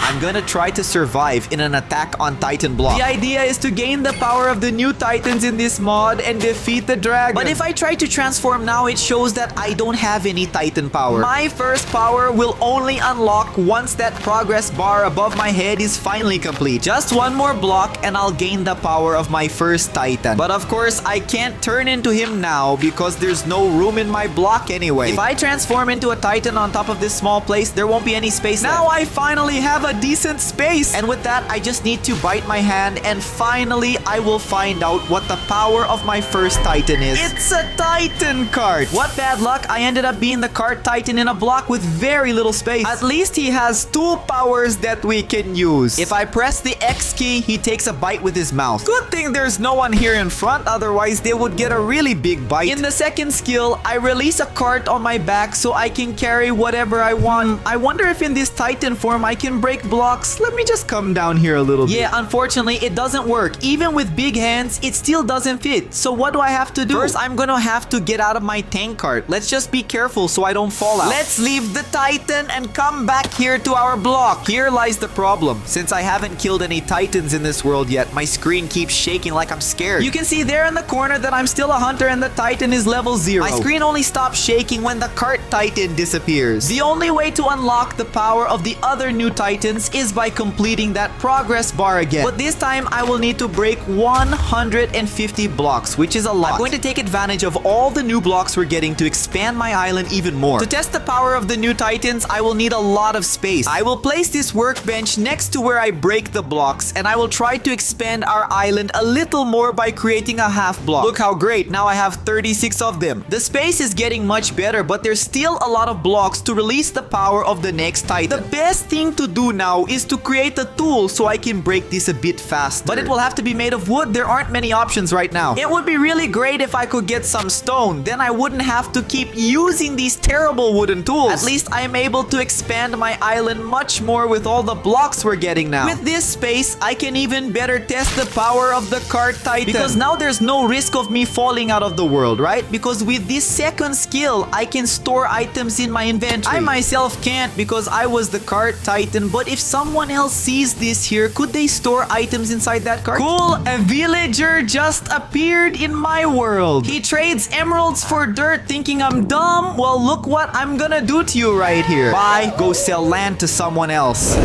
I'm gonna try to survive in an attack on Titan block. The idea is to gain the power of the new Titans in this mod and defeat the dragon. But if I try to transform now, it shows that I don't have any Titan power. My first power will only unlock once that progress bar above my head is finally complete. Just one more block and I'll gain the power of my first Titan. But of course, I can't turn into him now because there's no room in my block anyway. If I transform into a Titan on top of this small place, there won't be any space left. Now I finally have a decent space. And with that, I just need to bite my hand and finally I will find out what the power of my first Titan is. It's a Titan cart. What bad luck. I ended up being the cart Titan in a block with very little space. At least he has two powers that we can use. If I press the X key, he takes a bite with his mouth. Good thing there's no one here in front, otherwise they would get a really big bite. In the second skill, I release a cart on my back so I can carry whatever I want. I wonder if in this Titan form I can break blocks. Let me just come down here a little bit. Yeah, unfortunately it doesn't work. Even with big hands, it still doesn't fit. So what do I have to do? First, I'm gonna have to get out of my tank cart. Let's just be careful so I don't fall out. Let's leave the Titan and come back here to our block. Here lies the problem. Since I haven't killed any Titans in this world yet, my screen keeps shaking like I'm scared. You can see there in the corner that I'm still a hunter and the Titan is level 0. My screen only stops shaking when the cart Titan disappears. The only way to unlock the power of the other new Titans is by completing that progress bar again. But this time, I will need to break 150 blocks, which is a lot. I'm going to take advantage of all the new blocks we're getting to expand my island even more. To test the power of the new Titans, I will need a lot of space. I will place this workbench next to where I break the blocks, and I will try to expand our island a little more by creating a half block. Look how great, now I have 36 of them. The space is getting much better, but there's still a lot of blocks to release the power of the next Titan. The best thing to do now is to create a tool so I can break this a bit faster. But it will have to be made of wood. There aren't many options right now. It would be really great if I could get some stone. Then I wouldn't have to keep using these terrible wooden tools. At least I am able to expand my island much more with all the blocks we're getting now. With this space, I can even better test the power of the cart Titan. Because now there's no risk of me falling out of the world, right? Because with this second skill, I can store items in my inventory. I myself can't because I was the cart Titan, but if someone else sees this here, could they store items inside that cart? Cool, a villager just appeared in my world. He trades emeralds for dirt thinking I'm dumb. Well, look what I'm gonna do to you right here. Bye, go sell land to someone else.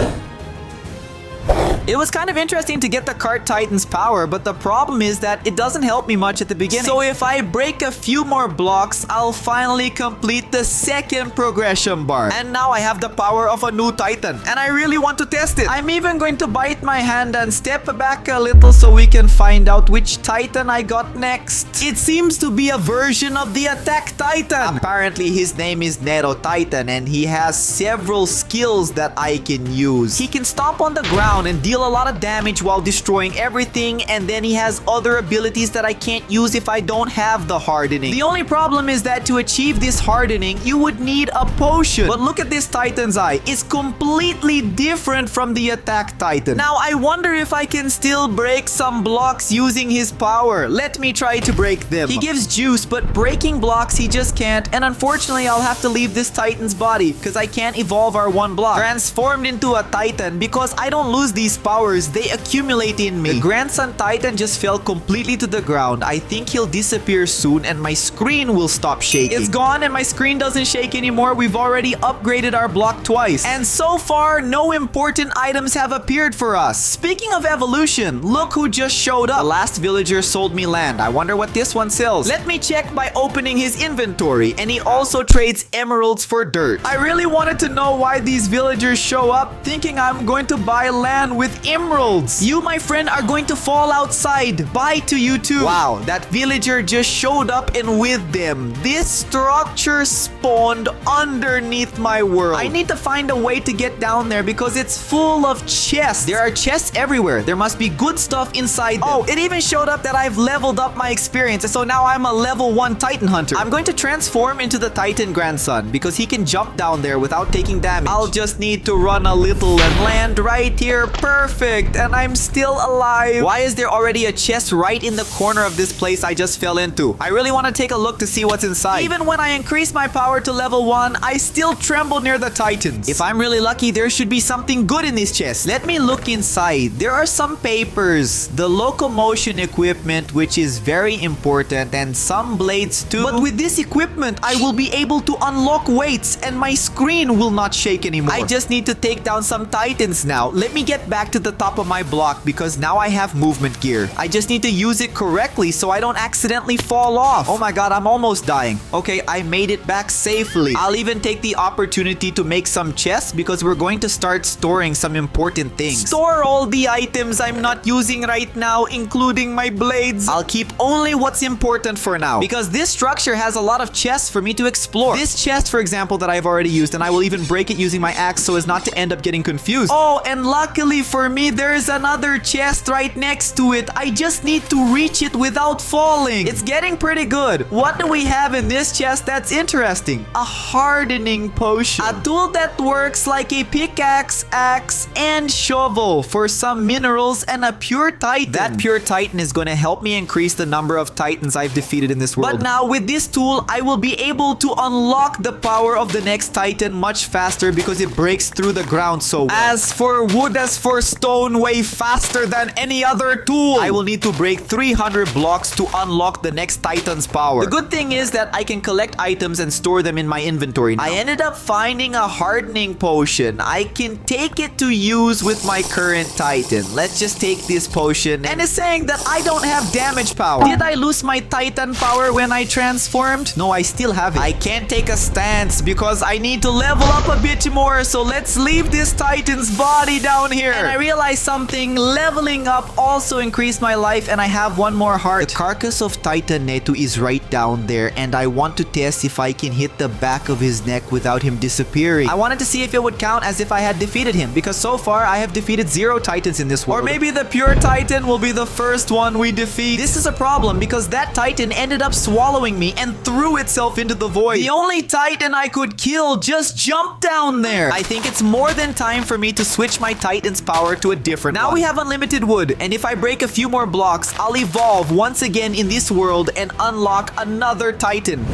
It was kind of interesting to get the cart Titan's power, but the problem is that it doesn't help me much at the beginning. So if I break a few more blocks, I'll finally complete the second progression bar. And now I have the power of a new Titan, and I really want to test it. I'm even going to bite my hand and step back a little so we can find out which Titan I got next. It seems to be a version of the Attack Titan. Apparently his name is Nero Titan, and he has several skills that I can use. He can stomp on the ground and deal a lot of damage while destroying everything, and then he has other abilities that I can't use if I don't have the hardening. The only problem is that to achieve this hardening, you would need a potion. But look at this Titan's eye. It's completely different from the Attack Titan. Now, I wonder if I can still break some blocks using his power. Let me try to break them. He gives juice, but breaking blocks, he just can't. And unfortunately, I'll have to leave this Titan's body because I can't evolve our one block. Transformed into a Titan because I don't lose these powers, they accumulate in me. The grandson Titan just fell completely to the ground. I think he'll disappear soon and my screen will stop shaking. It's gone and my screen doesn't shake anymore. We've already upgraded our block twice. And so far, no important items have appeared for us. Speaking of evolution, look who just showed up. The last villager sold me land. I wonder what this one sells. Let me check by opening his inventory, and he also trades emeralds for dirt. I really wanted to know why these villagers show up thinking I'm going to buy land with emeralds. You, my friend, are going to fall outside. Bye to you too. Wow, that villager just showed up, and with them, this structure spawned underneath my world. I need to find a way to get down there because it's full of chests. There are chests everywhere. There must be good stuff inside them. Oh, it even showed up that I've leveled up my experience, so now I'm a level 1 Titan hunter. I'm going to transform into the Titan grandson because he can jump down there without taking damage. I'll just need to run a little and land right here. Perfect. perfect, and I'm still alive. Why is there already a chest right in the corner of this place I just fell into? I really want to take a look to see what's inside. Even when I increase my power to level 1, I still tremble near the titans. If I'm really lucky, there should be something good in this chest. Let me look inside. There are some papers, the locomotion equipment, which is very important, and some blades too. But with this equipment, I will be able to unlock weights, and my screen will not shake anymore. I just need to take down some titans now. Let me get back to the top of my block because now I have movement gear. I just need to use it correctly so I don't accidentally fall off. Oh my god, I'm almost dying. Okay, I made it back safely. I'll even take the opportunity to make some chests because we're going to start storing some important things. Store all the items I'm not using right now, including my blades. I'll keep only what's important for now because this structure has a lot of chests for me to explore. This chest, for example, that I've already used, and I will even break it using my axe so as not to end up getting confused. Oh, and luckily for me, there's another chest right next to it. I just need to reach it without falling. It's getting pretty good. What do we have in this chest that's interesting? A hardening potion. A tool that works like a pickaxe, axe, and shovel for some minerals, and a pure titan. That pure titan is going to help me increase the number of titans I've defeated in this world. But now with this tool, I will be able to unlock the power of the next titan much faster because it breaks through the ground so well. As for wood, as for stone, way faster than any other tool. I will need to break 300 blocks to unlock the next titan's power. The good thing is that I can collect items and store them in my inventory now. I ended up finding a hardening potion. I can take it to use with my current titan. Let's just take this potion, and it's saying that I don't have damage power. Did I lose my titan power when I transformed? No, I still have it. I can't take a stance because I need to level up a bit more, so let's leave this titan's body down here. And I realized something. Leveling up also increased my life, and I have one more heart. The carcass of Titan Netu is right down there, and I want to test if I can hit the back of his neck without him disappearing. I wanted to see if it would count as if I had defeated him, because so far I have defeated 0 titans in this world. Or maybe the pure titan will be the first one we defeat. This is a problem because that titan ended up swallowing me and threw itself into the void. The only titan I could kill just jumped down there. I think it's more than time for me to switch my titan's power to a different one. Now we have unlimited wood, and if I break a few more blocks, I'll evolve once again in this world and unlock another titan.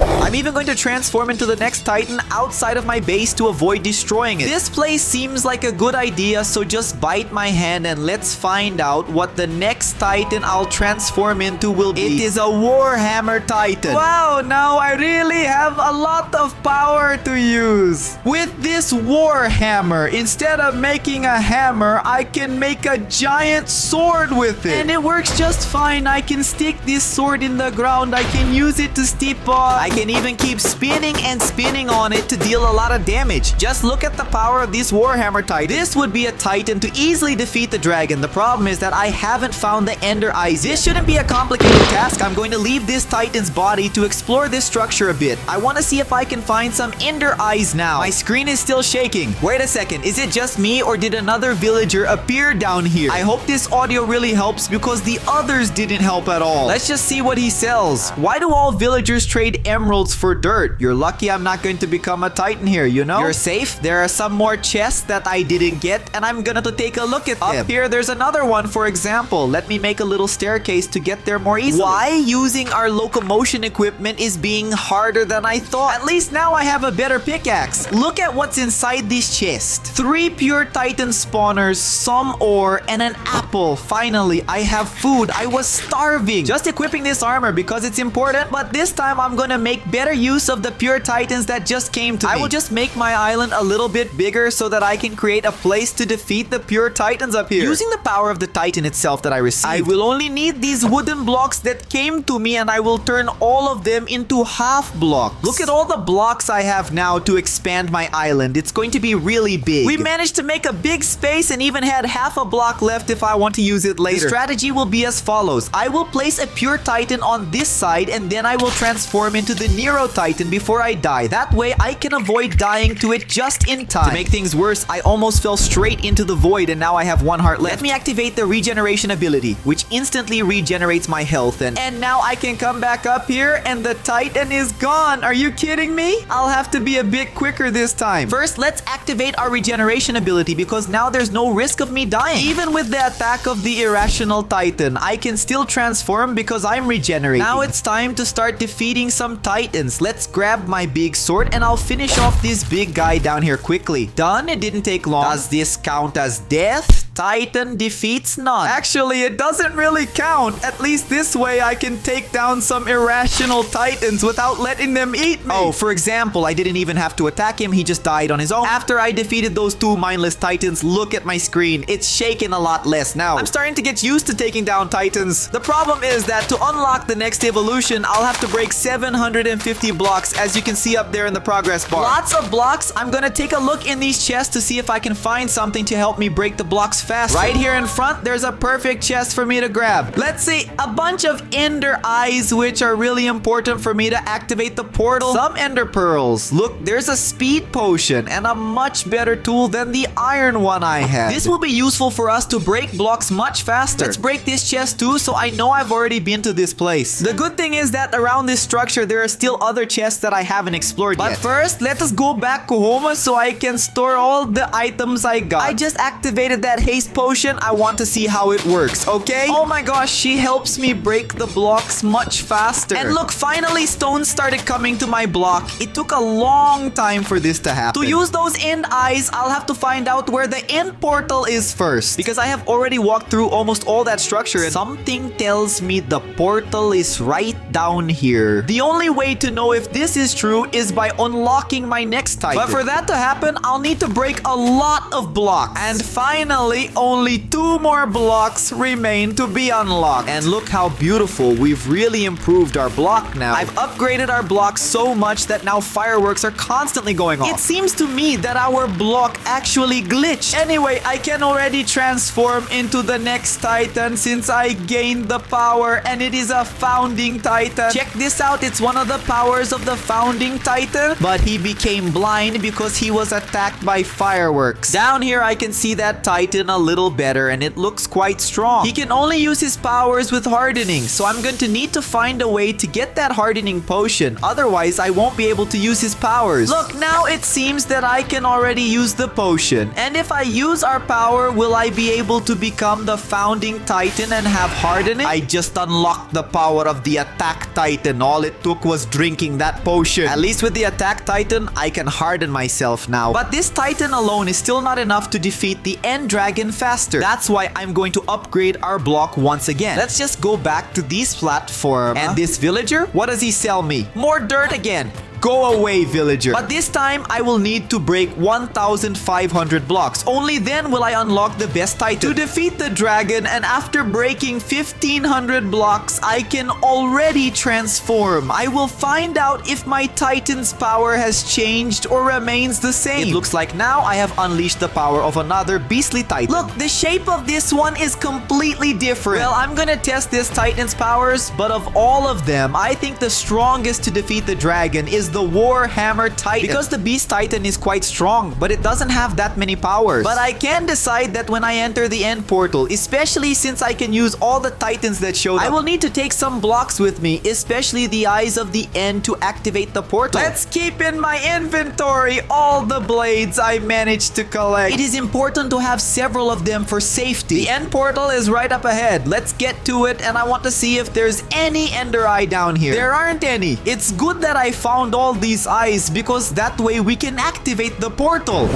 I'm even going to transform into the next titan outside of my base to avoid destroying it. This place seems like a good idea, so just bite my hand and let's find out what the next titan I'll transform into will be. It is a warhammer titan. Wow, now I really have a lot of power to use. With this warhammer, instead of making a hammer, I can make a giant sword with it. And it works just fine. I can stick this sword in the ground. I can use it to steep on. I can even keep spinning and spinning on it to deal a lot of damage. Just look at the power of this warhammer titan. This would be a titan to easily defeat the dragon. The problem is that I haven't found the ender eyes. This shouldn't be a complicated task. I'm going to leave this titan's body to explore this structure a bit. I want to see if I can find some ender eyes now. My screen is still shaking. Wait a second, is it just me or did another villager appear down here? I hope this audio really helps because the others didn't help at all. Let's just see what he sells. Why do all villagers trade emeralds for dirt? You're lucky I'm not going to become a titan here, you know? You're safe. There are some more chests that I didn't get, and I'm gonna to take a look at them. Up here, there's another one, for example. Let me make a little staircase to get there more easily. Why using our locomotion equipment is being harder than I thought. At least now I have a better pickaxe. Look at what's inside this chest. 3 pure titan spawners, some ore, and an apple. Finally, I have food. I was starving. Just equipping this armor because it's important, but this time I'm gonna make better use of the pure titans that just came to me. I will just make my island a little bit bigger so that I can create a place to defeat the pure titans up here. Using the power of the titan itself that I received, I will only need these wooden blocks that came to me, and I will turn all of them into half blocks. Look at all the blocks I have now to expand my island. It's going to be really big. We managed to make a big space and even had half a block left if I want to use it later. The strategy will be as follows. I will place a pure titan on this side, and then I will transform into the nearest hero titan before I die. That way, I can avoid dying to it just in time. To make things worse, I almost fell straight into the void and now I have 1 heart left. Let me activate the regeneration ability, which instantly regenerates my health. And now I can come back up here and the titan is gone. Are you kidding me? I'll have to be a bit quicker this time. First, let's activate our regeneration ability because now there's no risk of me dying. Even with the attack of the irrational titan, I can still transform because I'm regenerating. Now it's time to start defeating some titans. Let's grab my big sword and I'll finish off this big guy down here quickly. Done. It didn't take long. Does this count as death? Titan defeats none. Actually, it doesn't really count. At least this way I can take down some irrational titans without letting them eat me. Oh, for example, I didn't even have to attack him. He just died on his own. After I defeated those 2 mindless titans, look at my screen. It's shaking a lot less now. I'm starting to get used to taking down titans. The problem is that to unlock the next evolution, I'll have to break 750 blocks, as you can see up there in the progress bar. Lots of blocks. I'm gonna take a look in these chests to see if I can find something to help me break the blocks fast. Right here in front, there's a perfect chest for me to grab. Let's see, a bunch of ender eyes, which are really important for me to activate the portal. Some ender pearls. Look, there's a speed potion and a much better tool than the iron one I had. This will be useful for us to break blocks much faster. Let's break this chest too, so I know I've already been to this place. The good thing is that around this structure, there are still other chests that I haven't explored yet. But first, let us go back to Homa so I can store all the items I got. I just activated that haste potion. I want to see how it works, okay? Oh my gosh, she helps me break the blocks much faster. And look, finally stones started coming to my block. It took a long time for this to happen. To use those end eyes, I'll have to find out where the end portal is first, because I have already walked through almost all that structure and something tells me the portal is right down here. The only way to know if this is true is by unlocking my next titan. But for that to happen, I'll need to break a lot of blocks. And finally, only 2 more blocks remain to be unlocked. And look how beautiful. We've really improved our block now. I've upgraded our block so much that now fireworks are constantly going off. It seems to me that our block actually glitched. Anyway, I can already transform into the next titan since I gained the power, and it is a founding titan. Check this out. It's one of the powers of the founding titan, but he became blind because he was attacked by fireworks. Down here, I can see that titan a little better, and it looks quite strong. He can only use his powers with hardening, so I'm going to need to find a way to get that hardening potion. Otherwise, I won't be able to use his powers. Look, now it seems that I can already use the potion. And if I use our power, will I be able to become the founding titan and have hardening? I just unlocked the power of the attack titan. All it took was drinking that potion. At least with the attack titan, I can harden myself now. But this titan alone is still not enough to defeat the end dragon faster. That's why I'm going to upgrade our block once again. Let's just go back to this platform. And this villager, what does he sell me? More dirt again. Go away, villager. But this time, I will need to break 1,500 blocks. Only then will I unlock the best titan. To defeat the dragon, and after breaking 1,500 blocks, I can already transform. I will find out if my titan's power has changed or remains the same. It looks like now I have unleashed the power of another beastly titan. Look, the shape of this one is completely different. Well, I'm gonna test this titan's powers, but of all of them, I think the strongest to defeat the dragon is the warhammer titan, because the beast titan is quite strong, but it doesn't have that many powers. But I can decide that when I enter the end portal, especially since I can use all the titans that showed up, I will need to take some blocks with me, especially the eyes of the end, to activate the portal. Let's keep in my inventory all the blades I managed to collect. It is important to have several of them for safety. The end portal is right up ahead. Let's get to it, and I want to see if there's any ender eye down here. There aren't any. It's good that I found all these eyes, because that way we can activate the portal.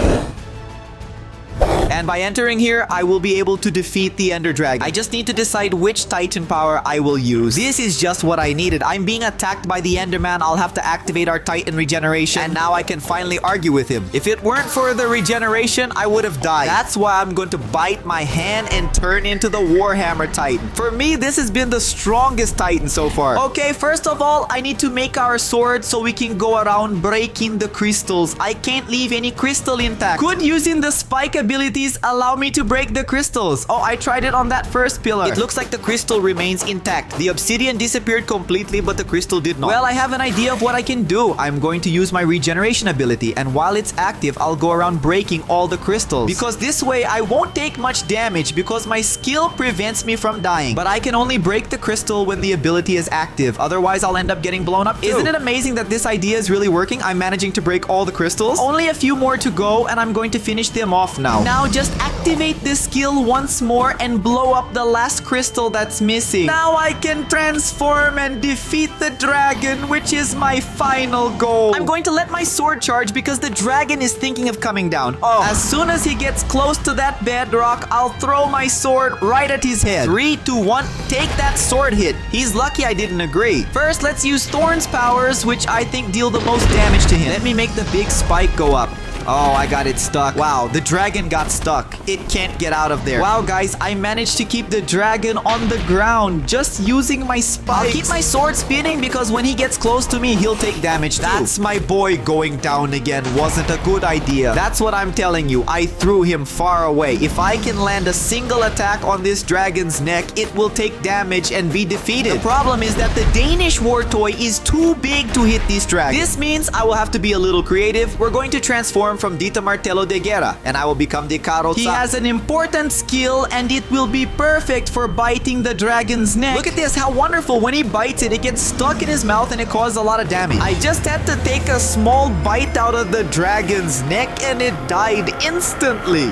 And by entering here, I will be able to defeat the Ender Dragon. I just need to decide which Titan power I will use. This is just what I needed. I'm being attacked by the Enderman. I'll have to activate our Titan regeneration. And now I can finally argue with him. If it weren't for the regeneration, I would have died. That's why I'm going to bite my hand and turn into the Warhammer Titan. For me, this has been the strongest Titan so far. Okay, first of all, I need to make our sword so we can go around breaking the crystals. I can't leave any crystal intact. Could using the spike ability Please allow me to break the crystals. Oh, I tried it on that first pillar. It looks like the crystal remains intact. The obsidian disappeared completely, but the crystal did not. Well, I have an idea of what I can do. I'm going to use my regeneration ability, and while it's active, I'll go around breaking all the crystals. Because this way, I won't take much damage because my skill prevents me from dying. But I can only break the crystal when the ability is active. Otherwise, I'll end up getting blown up too. Isn't it amazing that this idea is really working? I'm managing to break all the crystals. Only a few more to go, and I'm going to finish them off now. Now, just activate this skill once more and blow up the last crystal that's missing. Now I can transform and defeat the dragon, which is my final goal. I'm going to let my sword charge because the dragon is thinking of coming down. Oh, as soon as he gets close to that bedrock, I'll throw my sword right at his head. 3, 2, 1, take that sword hit. He's lucky I didn't agree. First, let's use Thorn's powers, which I think deal the most damage to him. Let me make the big spike go up. Oh, I got it stuck. Wow, the dragon got stuck. It can't get out of there. Wow, guys, I managed to keep the dragon on the ground just using my spikes. I'll keep my sword spinning because when he gets close to me, he'll take damage too. That's my boy going down again. Wasn't a good idea. That's what I'm telling you. I threw him far away. If I can land a single attack on this dragon's neck, it will take damage and be defeated. The problem is that the Danish war toy is too big to hit this dragon. This means I will have to be a little creative. We're going to transform from Dita Martello de Guerra, and I will become the Carrozza. He has an important skill, and it will be perfect for biting the dragon's neck. Look at this, how wonderful. When he bites it, it gets stuck in his mouth and it causes a lot of damage. I just had to take a small bite out of the dragon's neck, and it died instantly.